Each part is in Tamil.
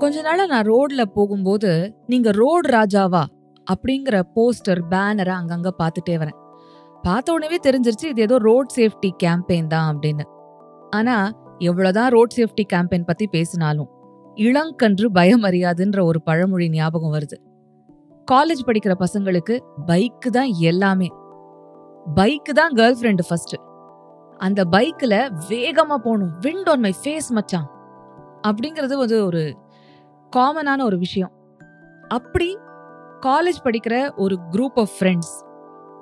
கொஞ்ச நாளா நான் ரோட்ல போகும்போது நீங்க ரோடு ராஜாவா அப்படிங்கிற போஸ்டர் பேனரை அங்கங்க பார்த்துட்டே வரேன். பார்த்த உடனே தெரிஞ்சிருச்சு இது ஏதோ ரோட் சேஃப்டி கேம்பெயின் தான் அப்படின்னு. ஆனா எவ்வளவுதான் ரோட் சேஃப்டி கேம்பெயின் பத்தி பேசினாலும் இளங்கன்று பயம் அறியாதுன்ற ஒரு பழமொழி ஞாபகம் வருது. காலேஜ் படிக்கிற பசங்களுக்கு பைக்கு தான் எல்லாமே. பைக்கு தான் கேர்ள் ஃப்ரெண்டு ஃபர்ஸ்ட். அந்த பைக்ல வேகமா போகணும், விண்ட் ஆன் மை ஃபேஸ் மச்சான் அப்படிங்கிறது ஒரு காமனான ஒரு விஷயம். அப்படி காலேஜ் படிக்கிற ஒரு குரூப் ஆஃப் ஃப்ரெண்ட்ஸ்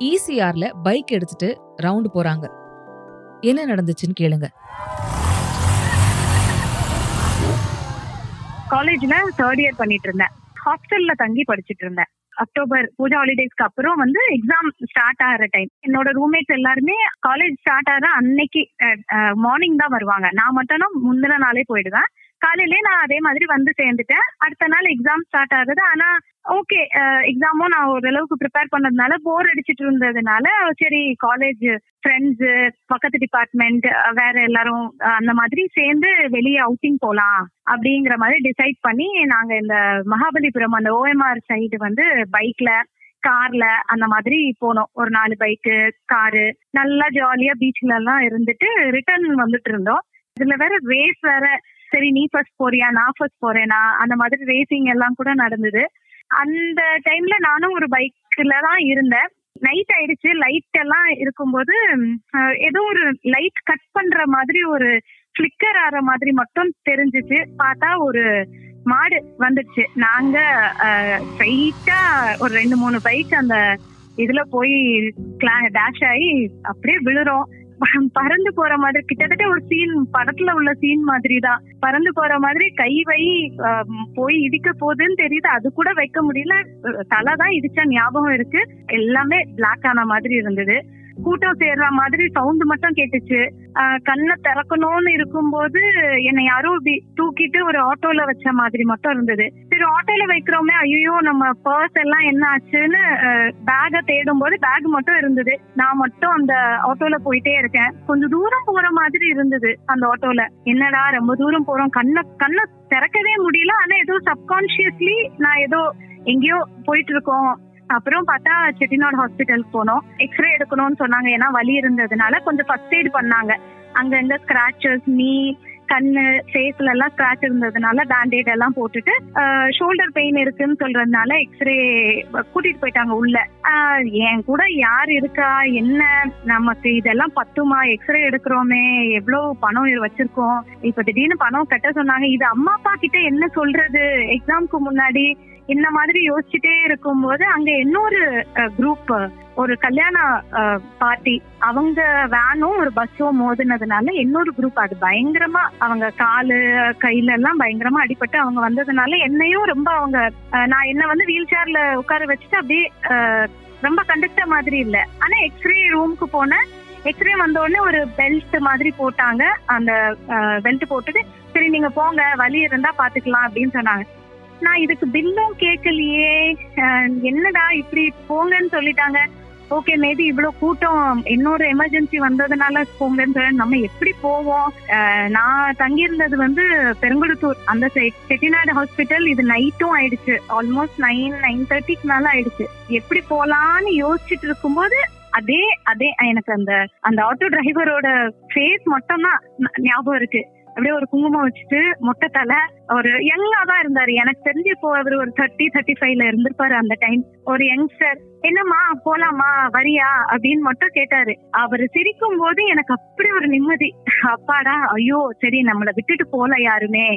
ஈசிஆர்ல பைக் எடுத்துட்டு ரவுண்டு போறாங்க. என்ன நடந்துச்சுன்னு கேளுங்க. காலேஜ்ல 3rd இயர் பண்ணிட்டு இருந்தேன். ஹாஸ்டல்ல தங்கி படிச்சிட்டு இருந்தேன். அக்டோபர் பூஜா ஹாலிடேஸ்க்கு அப்புறம் எக்ஸாம் ஸ்டார்ட் ஆகிற டைம். என்னோட ரூம்மேட்ஸ் எல்லாருமே காலேஜ் ஸ்டார்ட் ஆகிற அன்னைக்கு மார்னிங் தான் வருவாங்க. நான் மட்டும் முந்தின நாளே போயிடுவேன். காலையிலே நான் அதே மாதிரி வந்து சேர்ந்துட்டேன். அடுத்த நாள் எக்ஸாம் ஸ்டார்ட் ஆகுது. ஆனா ஓகே, எக்ஸாமும் நான் ஓரளவுக்கு ப்ரிப்பேர் பண்ணதுனால போர் அடிச்சிட்டு இருந்ததுனால சரி காலேஜ் ஃப்ரெண்ட்ஸ், பக்கத்து டிபார்ட்மெண்ட், வேற எல்லாரும் அந்த மாதிரி சேர்ந்து வெளியே அவுட்டிங் போலாம் அப்படிங்கிற மாதிரி டிசைட் பண்ணி நாங்க இந்த மகாபலிபுரம் அந்த OMR சைடு பைக்ல கார்ல அந்த மாதிரி போனோம். ஒரு 4 பைக்கு காரு நல்லா ஜாலியா பீச்ல எல்லாம் இருந்துட்டு ரிட்டர்ன் வந்துட்டு இருந்தோம். இதுல வேற ரேஸ் வேற. சரி நீ ஃபர்ஸ்ட் போறியா நான் ஃபர்ஸ்ட் போறேனா அந்த மாதிரி ரேசிங் எல்லாம் கூட நடந்தது. அந்த டைம்ல நானும் ஒரு பைக்ல தான் இருந்தேன். நைட் ஆயிடுச்சு. லைட் எல்லாம் இருக்கும்போது ஏதோ ஒரு லைட் கட் பண்ற மாதிரி ஒரு ஃபிளிக்கர் ஆற மாதிரி மட்டும் தெரிஞ்சிச்சு. பார்த்தா ஒரு மாடு வந்துடுச்சு. நாங்க ஸ்ட்ரைட்டா ஒரு 2-3 பைக் அந்த இதுல போய் டேஷ் ஆகி அப்படியே விழுறோம். பறந்து போற மாதிரி கிட்டத்தட்ட ஒரு சீன், படத்துல உள்ள சீன் மாதிரி தான். பறந்து போற மாதிரி கை போய் இடிக்க போகுதுன்னு தெரியுது. அது கூட வைக்க முடியல. தலைதான் இடிச்சா ஞாபகம் இருக்கு. எல்லாமே பிளாக் ஆன மாதிரி இருந்தது. கூட்டம் சேர்ற மாதிரி சவுண்ட் மட்டும் கேட்டுச்சு. கண்ணை திறக்கணும்னு இருக்கும்போது என்னை யாரும் தூக்கிட்டு ஒரு ஆட்டோல வச்ச மாதிரி மட்டும் இருந்தது. சரி ஆட்டோல வைக்கிறோமே, ஐயோ நம்ம பர்ஸ் எல்லாம் என்ன ஆச்சுன்னு பேக தேடும் போது பேக் மட்டும் இருந்தது. நான் மட்டும் அந்த ஆட்டோல போயிட்டே இருக்கேன். கொஞ்சம் தூரம் போற மாதிரி இருந்தது அந்த ஆட்டோல. என்னடா ரொம்ப தூரம் போறோம், கண்ணை திறக்கவே முடியல. ஆனா ஏதோ சப்கான்சியஸ்லி நான் ஏதோ எங்கேயோ போயிட்டு இருக்கோம். அப்புறம் பார்த்தா செட்டிநாடு ஹாஸ்பிட்டலுக்கு போனோம். எக்ஸ்ரே எடுக்கணும்னு சொன்னாங்க. ஏன்னா வலி இருந்ததுனால கொஞ்சம் ஃபர்ஸ்ட் எய்ட் பண்ணாங்க. அங்க எங்க ஸ்கிராச்சஸ், நீ கண்ணு ஃபேஸ்ல எல்லாம் ஸ்கிராச் இருந்ததுனால பேண்டேட் எல்லாம் போட்டுட்டு ஷோல்டர் பெயின் இருக்குன்னு சொல்றதுனால எக்ஸ்ரே கூட்டிட்டு போயிட்டாங்க உள்ள. என் கூட யார் இருக்கா, என்ன நமக்கு இதெல்லாம் பத்துமா, எக்ஸ்ரே எடுக்கிறோமே, எவ்வளவு பணம் வச்சிருக்கோம், இப்ப திடீர்னு பணம் கட்ட சொன்னாங்க. இது அம்மா அப்பா கிட்ட என்ன சொல்றது எக்ஸாம்க்கு முன்னாடி இந்த மாதிரி யோசிச்சுட்டே இருக்கும்போது அங்க இன்னொரு குரூப், ஒரு கல்யாண பார்ட்டி, அவங்க வேனும் ஒரு பஸ்ஸும் மோதினதுனால இன்னொரு குரூப் அது பயங்கரமா அவங்க காலு கையில எல்லாம் பயங்கரமா அடிபட்டு அவங்க வந்ததுனால என்னையும் ரொம்ப அவங்க நான் என்ன வீல் சேர்ல உட்கார வச்சுட்டு அப்படியே ரொம்ப கண்டுக்கிட்ட மாதிரி இல்ல. ஆனா எக்ஸ்ரே ரூமுக்கு போனேன். எக்ஸ்ரே வந்த உடனே ஒரு பெல்ட் மாதிரி போட்டாங்க. அந்த பெல்ட் போட்டுட்டு சரி நீங்க போங்க, வலி இருந்தா பாத்துக்கலாம் அப்படின்னு சொன்னாங்க. நான் இதுக்கு பில்லும் கேட்கலையே, என்னடா இப்படி போங்கன்னு சொல்லிட்டாங்க. ஓகே மேபி இவ்வளவு கூட்டம் இன்னொரு எமர்ஜென்சி வந்ததுனால போங்கன்னு சொல்ல நம்ம எப்படி போவோம். நான் தங்கியிருந்தது பெருங்குளத்தூர் அந்த சைட். செட்டிநாடு ஹாஸ்பிட்டல் இது நைட்டும் ஆயிடுச்சு. ஆல்மோஸ்ட் 9:30க்கு மேல ஆயிடுச்சு. எப்படி போலான்னு யோசிச்சுட்டு இருக்கும்போது அதே எனக்கு அந்த ஆட்டோ டிரைவரோட ஃபேஸ் மட்டும் தான் ஞாபகம் இருக்கு. அப்படியே ஒரு குங்குமம் வச்சுட்டு மொட்டை தலை, ஒரு யங்கா தான் இருந்தாரு. எனக்கு தெரிஞ்சு இப்போ அவர் ஒரு 30-35ல இருந்திருப்பாரு அந்த டைம். ஒரு யங்ஸ்டர். என்னம்மா போலாமா வரியா அப்படின்னு மட்டும் கேட்டாரு. அவர் சிரிக்கும் போது எனக்கு அப்படி ஒரு நிம்மதி. அப்பாடா, ஐயோ சரி நம்மளை விட்டுட்டு போல யாருமே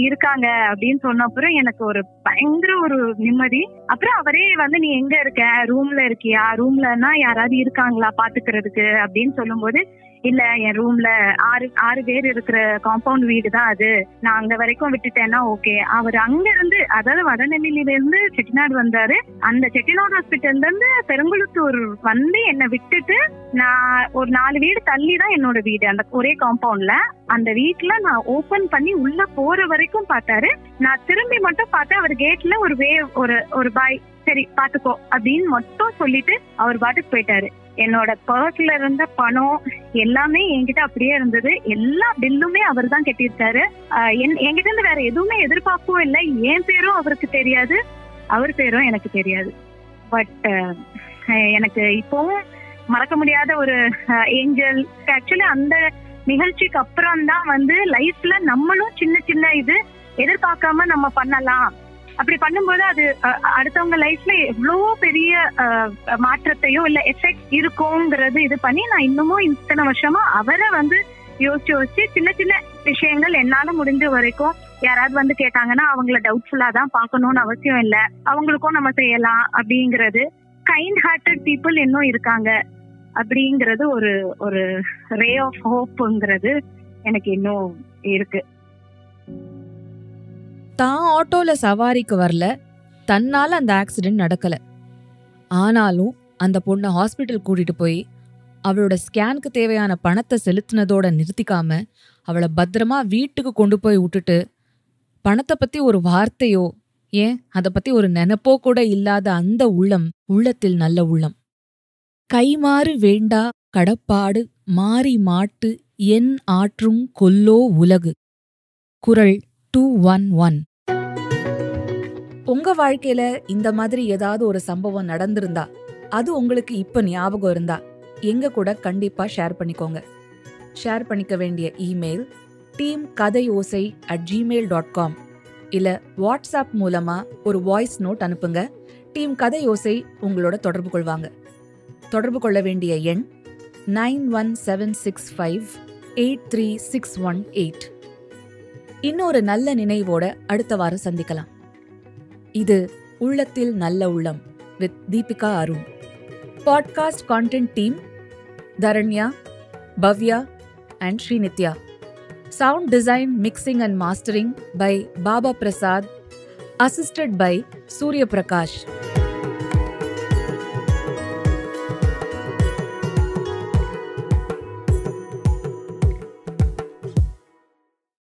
இருக்காங்க அப்படின்னு சொன்ன அப்புறம் எனக்கு ஒரு பயங்கர ஒரு நிம்மதி. அப்புறம் அவரே நீ எங்க இருக்க, ரூம்ல இருக்கியா, ரூம்லன்னா யாராவது இருக்காங்களா பாத்துக்கிறதுக்கு அப்படின்னு சொல்லும் போது இல்ல என் ரூம்ல 6 பேர் இருக்கிற காம்பவுண்ட் வீடு தான் அது, நான் அங்க வரைக்கும் விட்டுட்டேன்னா ஓகே. அவர் அங்க இருந்து, அதாவது வடநெல்லியில இருந்து செட்டிநாடு வந்தாரு. அந்த செட்டிநாடு ஹாஸ்பிட்டல்ல இருந்து பெருங்குளத்தூர் என்னை விட்டுட்டு நான் ஒரு 4 வீடு தள்ளி தான் என்னோட வீடு, அந்த ஒரே காம்பவுண்ட்ல. அந்த வீட்டுல நான் ஓபன் பண்ணி உள்ள போற வரைக்கும் பார்த்தாரு. நான் திரும்பி மட்டும் பார்த்தேன். அவர் கேட்ல ஒரு பாய், சரி பாத்துக்கோ அப்படின்னு மட்டும் சொல்லிட்டு அவர் பாட்டுக்கு போயிட்டாரு. என்னோட பர்ஸ்ல இருந்த பணம் எல்லாமே என்கிட்ட அப்படியே இருந்தது. எல்லா பில்லுமே அவர் தான் கட்டியிருக்காரு. என்கிட்ட இருந்து வேற எதுவுமே எதிர்பார்க்கவும் இல்லை. என் பேரும் அவருக்கு தெரியாது, அவர் பேரும் எனக்கு தெரியாது. பட் எனக்கு இப்பவும் மறக்க முடியாத ஒரு ஏஞ்சல். ஆக்சுவலி அந்த நிகழ்ச்சிக்கு அப்புறம் தான் வந்து லைஃப்ல நம்மளும் சின்ன சின்ன இது எதிர்பார்க்காம நம்ம பண்ணலாம். அப்படி பண்ணும்போது அது அடுத்தவங்க லைஃப்ல எவ்வளவு பெரிய மாற்றத்தையோ இல்ல எஃபெக்ட் இருக்குங்கிறது இது பண்ணி நான் இன்னமும் இத்தனை வருஷமா அவரை வந்து யோசிச்சு சின்ன சின்ன விஷயங்கள் என்னால முடிஞ்ச வரைக்கும் யாராவது வந்து கேட்டாங்கன்னா அவங்கள டவுட்ஃபுல்லா தான் பார்க்கணும்னு அவசியம் இல்லை, அவங்களுக்கும் நம்ம செய்யலாம் அப்படிங்கிறது. கைண்ட் ஹார்ட்டட் பீப்புள் இன்னும் இருக்காங்க அப்படிங்கிறது ஒரு ஒரு ரே ஆஃப் ஹோப்ங்கிறது எனக்கு இன்னும் இருக்கு. தான் ஆட்டோல சவாரிக்கு வரல, தன்னால அந்த ஆக்சிடென்ட் நடக்கல. ஆனாலும் அந்த பொண்ணை ஹாஸ்பிட்டல் கூட்டிட்டு போய் அவளோட ஸ்கேனுக்கு தேவையான பணத்தை செலுத்தினதோட நிறுத்திக்காம அவளை பத்திரமா வீட்டுக்கு கொண்டு போய் விட்டுட்டு பணத்தை பத்தி ஒரு வார்த்தையோ ஏன் அதை பத்தி ஒரு நினைப்போ கூட இல்லாத அந்த உள்ளத்தில் நல்ல உள்ளம். கைமாறு வேண்டா கடப்பாடு மாறி மாட்டு என் ஆற்றும் கொல்லோ உலகு. குறள் 211. உங்க வாழ்க்கையில இந்த மாதிரி ஏதாவது ஒரு சம்பவம் நடந்திருந்தா, அது உங்களுக்கு இப்ப ஞாபகம் இருந்தா எங்க கூட கண்டிப்பா ஷேர் பண்ணிக்கோங்க. ஷேர் பண்ணிக்க வேண்டிய இமெயில் teamkadaiyosai@gmail.com இல்ல வாட்ஸ்அப் மூலமா ஒரு வாய்ஸ் நோட் அனுப்புங்க. டீம் கதையோசை உங்களோட தொடர்பு கொள்வாங்க. தொடர்பு கொள்ள வேண்டிய எண் 9176583618. இன்னொரு நல்ல நினைவோட அடுத்த வாரம் சந்திக்கலாம். இது உள்ளத்தில் நல்ல உள்ளம் with Deepika Arun. Podcast content team Dharanya, Bhavya and Srinitya. Sound design, mixing and mastering by Baba Prasad. Assisted by Surya Prakash.